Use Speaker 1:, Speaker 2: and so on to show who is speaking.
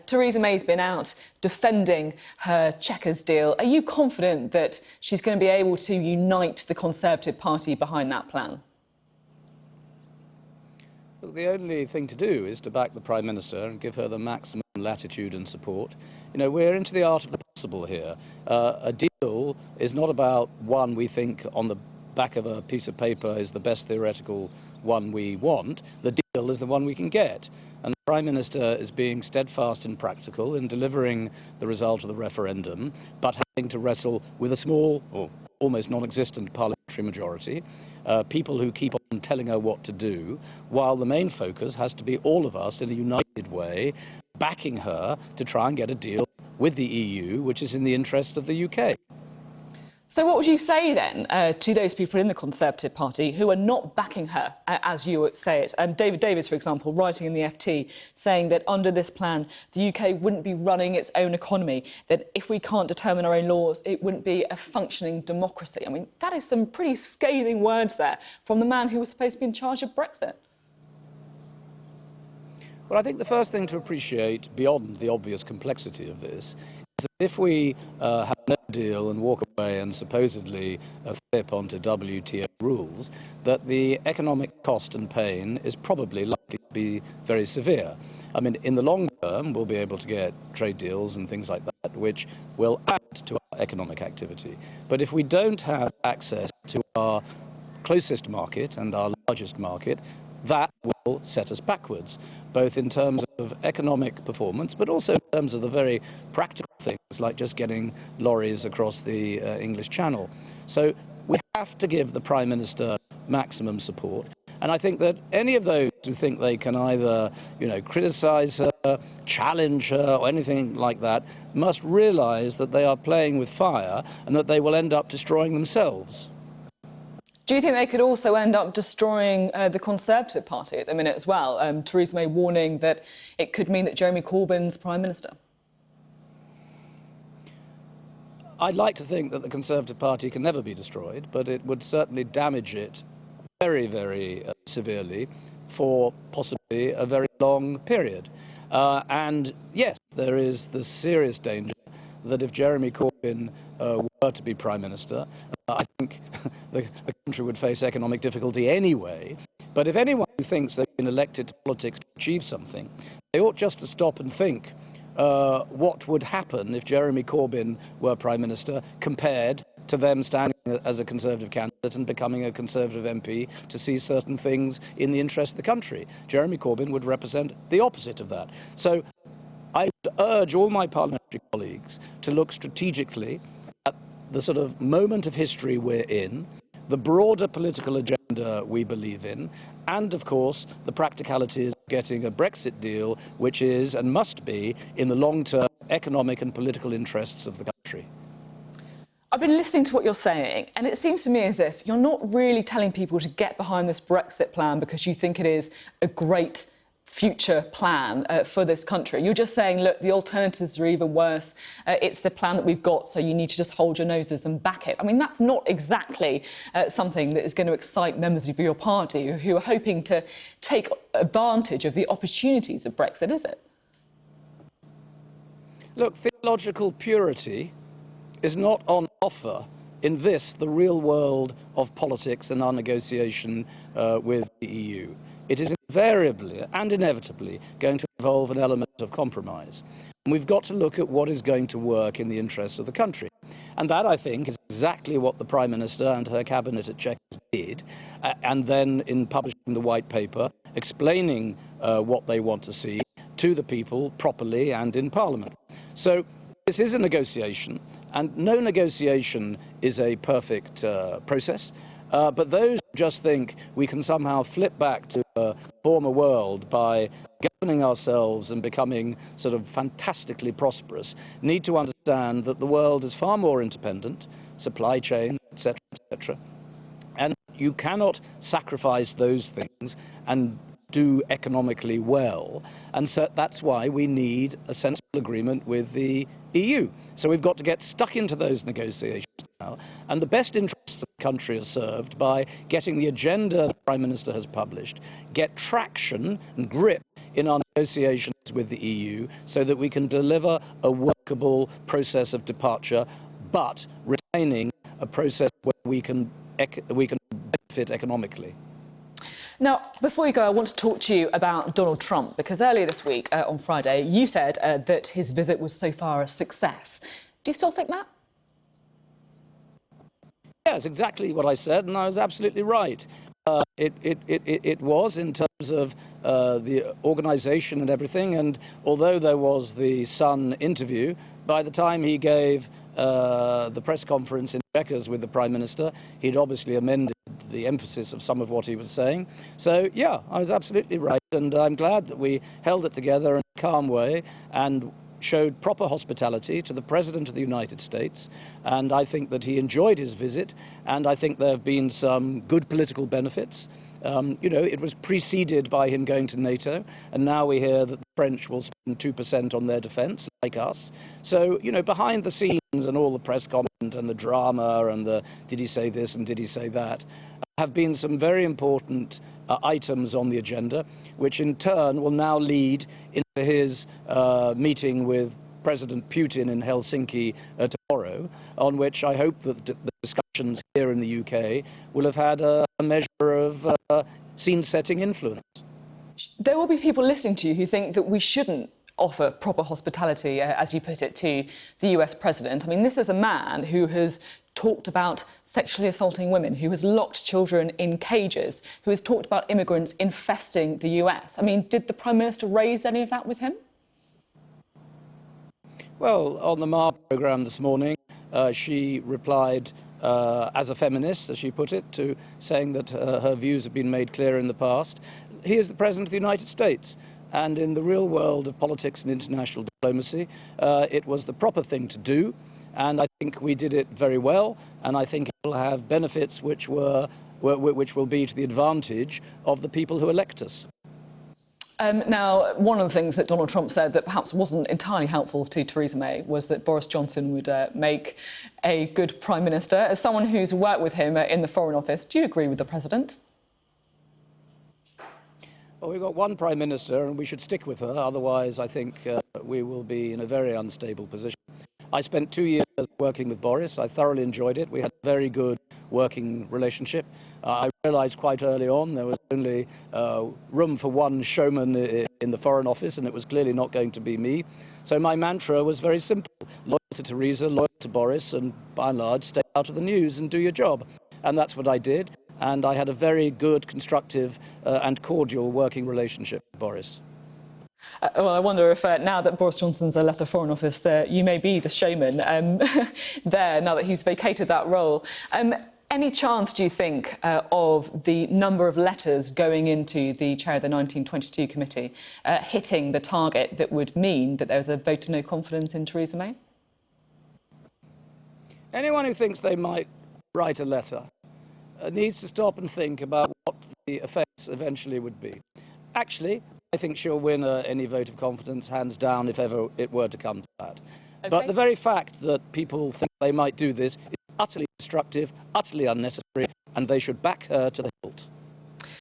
Speaker 1: Theresa May's been out defending her Chequers deal. Are you confident that she's going to be able to unite the Conservative Party behind that plan?
Speaker 2: Look, the only thing to do is to back the Prime Minister and give her the maximum latitude and support. You know, we're into the art of the possible here. A deal is not about one we think on the back of a piece of paper is the best theoretical one we want. The deal is the one we can get. And the Prime Minister is being steadfast and practical in delivering the result of the referendum, but having to wrestle with a small or almost non-existent parliamentary majority, people who keep on telling her what to do, while the main focus has to be all of us in a united way, backing her to try and get a deal with the EU, which is in the interest of the UK.
Speaker 1: So what would you say then to those people in the Conservative Party who are not backing her, as you would say it? David Davis, for example, writing in the FT, saying that under this plan, the UK wouldn't be running its own economy, that if we can't determine our own laws, it wouldn't be a functioning democracy. I mean, that is some pretty scathing words there from the man who was supposed to be in charge of Brexit.
Speaker 2: Well, I think the first thing to appreciate, beyond the obvious complexity of this, is that if we have no deal and walk away and supposedly flip onto WTO rules, that the economic cost and pain is probably likely to be very severe. I mean, in the long term, we'll be able to get trade deals and things like that, which will add to our economic activity. But if we don't have access to our closest market and our largest market, that will set us backwards, both in terms of economic performance, but also in terms of the very practical things, like just getting lorries across the English Channel. So we have to give the Prime Minister maximum support. And I think that any of those who think they can either, criticise her, challenge her, or anything like that, must realise that they are playing with fire and that they will end up destroying themselves.
Speaker 1: Do you think they could also end up destroying the Conservative Party at the minute as well? Theresa May warning that it could mean that Jeremy Corbyn's Prime Minister.
Speaker 2: I'd like to think that the Conservative Party can never be destroyed, but it would certainly damage it very, very severely for possibly a very long period. And yes, there is the serious danger that if Jeremy Corbyn were to be Prime Minister, I think the country would face economic difficulty anyway. But if anyone who thinks they've been elected to politics to achieve something, they ought just to stop and think what would happen if Jeremy Corbyn were Prime Minister compared to them standing as a Conservative candidate and becoming a Conservative MP to see certain things in the interest of the country. Jeremy Corbyn would represent the opposite of that. So I would urge all my parliamentary colleagues to look strategically at the sort of moment of history we're in, the broader political agenda we believe in, and, of course, the practicalities of getting a Brexit deal, which is and must be in the long-term economic and political interests of the country.
Speaker 1: I've been listening to what you're saying, and it seems to me as if you're not really telling people to get behind this Brexit plan because you think it is a great future plan for this country. You're just saying, look, the alternatives are even worse. It's the plan that we've got, so you need to just hold your noses and back it. I mean, that's not exactly something that is going to excite members of your party who are hoping to take advantage of the opportunities of Brexit, is it?
Speaker 2: Look, theological purity is not on offer in this, the real world of politics and our negotiation with the EU. It is invariably and inevitably going to involve an element of compromise. And we've got to look at what is going to work in the interests of the country. And that, I think, is exactly what the Prime Minister and her cabinet at Chequers did. And then in publishing the white paper, explaining what they want to see to the people properly and in Parliament. So this is a negotiation, and no negotiation is a perfect process. But those who just think we can somehow flip back to a former world by governing ourselves and becoming sort of fantastically prosperous need to understand that the world is far more interdependent, supply chain, etc., etc. And you cannot sacrifice those things and do economically well. And so that's why we need a sensible agreement with the EU. So we've got to get stuck into those negotiations now. And the best interests of the country are served by getting the agenda the Prime Minister has published, get traction and grip in our negotiations with the EU so that we can deliver a workable process of departure, but retaining a process where we can benefit economically.
Speaker 1: Now, before you go, I want to talk to you about Donald Trump, because earlier this week, on Friday, you said that his visit was so far a success. Do you still think that?
Speaker 2: Yes, exactly what I said, and I was absolutely right. It was in terms of the organisation and everything, and although there was the Sun interview, by the time he gave the press conference in Chequers with the Prime Minister, he'd obviously amended the emphasis of some of what he was saying. So, yeah, I was absolutely right, and I'm glad that we held it together in a calm way and showed proper hospitality to the President of the United States, and I think that he enjoyed his visit, and I think there have been some good political benefits. You know, it was preceded by him going to NATO, and now we hear that the French will spend 2% on their defence, like us. So, you know, behind the scenes and all the press comment and the drama and the did he say this and did he say that, have been some very important items on the agenda, which in turn will now lead into his meeting with President Putin in Helsinki tomorrow, on which I hope that the discussions here in the UK will have had a measure of scene-setting influence.
Speaker 1: There will be people listening to you who think that we shouldn't offer proper hospitality, as you put it, to the US president. I mean, this is a man who has talked about sexually assaulting women, who has locked children in cages, who has talked about immigrants infesting the US. I mean, did the Prime Minister raise any of that with him?
Speaker 2: Well, on the MAR programme this morning, she replied as a feminist, as she put it, to saying that her views have been made clear in the past. He is the President of the United States, and in the real world of politics and international diplomacy, it was the proper thing to do, and I think we did it very well, and I think it will have benefits which will be to the advantage of the people who elect us.
Speaker 1: Now, one of the things that Donald Trump said that perhaps wasn't entirely helpful to Theresa May was that Boris Johnson would make a good Prime Minister. As someone who's worked with him in the Foreign Office, do you agree with the President?
Speaker 2: Well, we've got one Prime Minister and we should stick with her, otherwise I think we will be in a very unstable position. I spent 2 years working with Boris. I thoroughly enjoyed it. We had a very good working relationship. I realised quite early on there was only room for one showman in the Foreign Office, and it was clearly not going to be me. So my mantra was very simple: loyal to Theresa, loyal to Boris, and by and large stay out of the news and do your job. And that's what I did, and I had a very good, constructive and cordial working relationship with Boris.
Speaker 1: Well, I wonder if now that Boris Johnson's left the Foreign Office, you may be the showman there, now that he's vacated that role. Any chance, do you think, of the number of letters going into the chair of the 1922 committee hitting the target that would mean that there's a vote of no confidence in Theresa May?
Speaker 2: Anyone who thinks they might write a letter needs to stop and think about what the effects eventually would be. Actually, I think she'll win any vote of confidence, hands down, if ever it were to come to that. Okay. But the very fact that people think they might do this is utterly destructive, utterly unnecessary, and they should back her to the